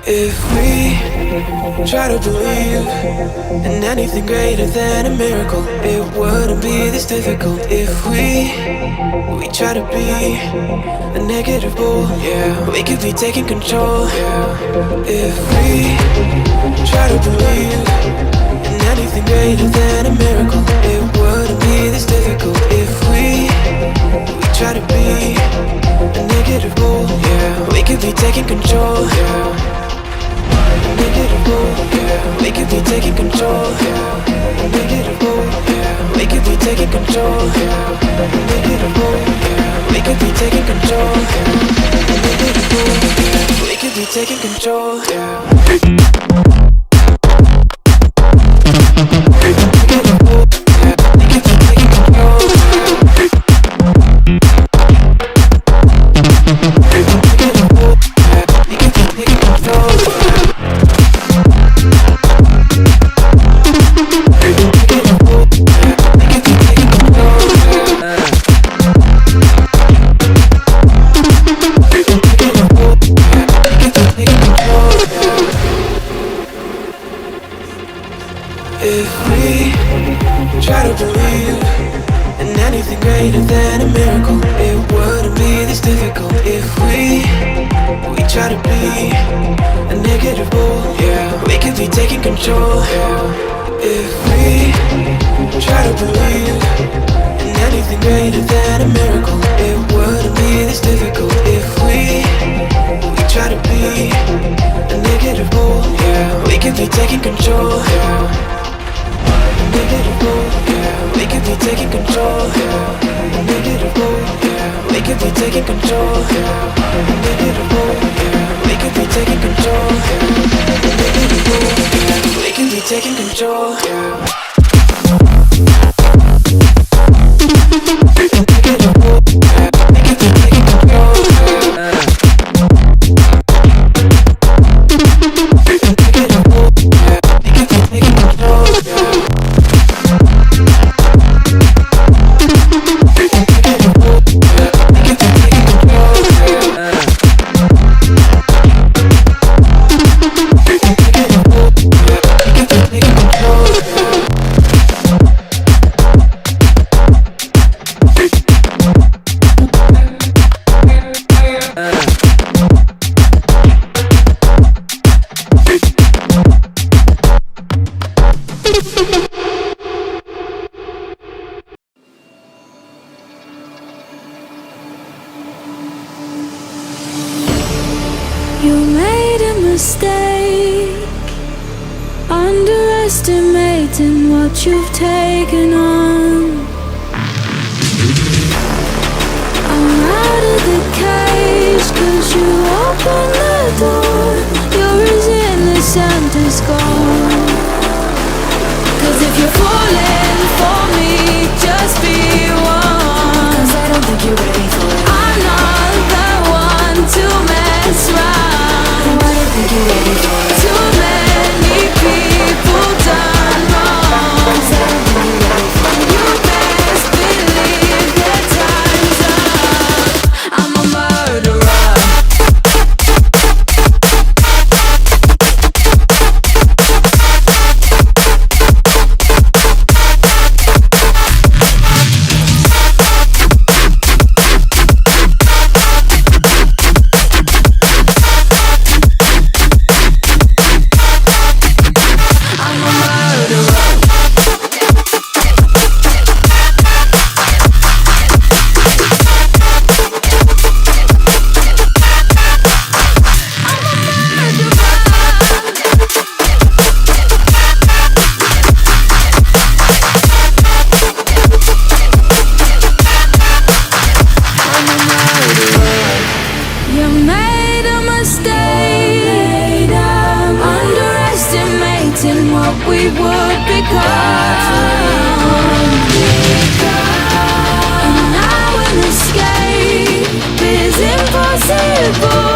If we try to believe in anything greater than a miracle, it wouldn't be this difficult. If we try to be a negative bull, yeah, we could be taking control, yeah. If we try to believe in anything greater than a miracle, it wouldn't be this difficult. If we try to be a negative bull, yeah, we could be taking control, yeah. Yeah. We could be taking control. Yeah. Yeah. We could be taking control. Yeah. Yeah. We could be taking control. Yeah. We could be taking control. Yeah. You made a mistake, underestimating what you've taken on. I'm out of the cage, 'cause you opened the door. You're as innocent as gold. 'Cause if you're falling for me, just be one. 'Cause I don't think you're ready for it. I'm not the one to mess around. I don't think you're ready for it. Too many people done wrong. 'Cause I don't think you're ready for it. You best believe that time's up. I'm a murderer. And now an escape is impossible.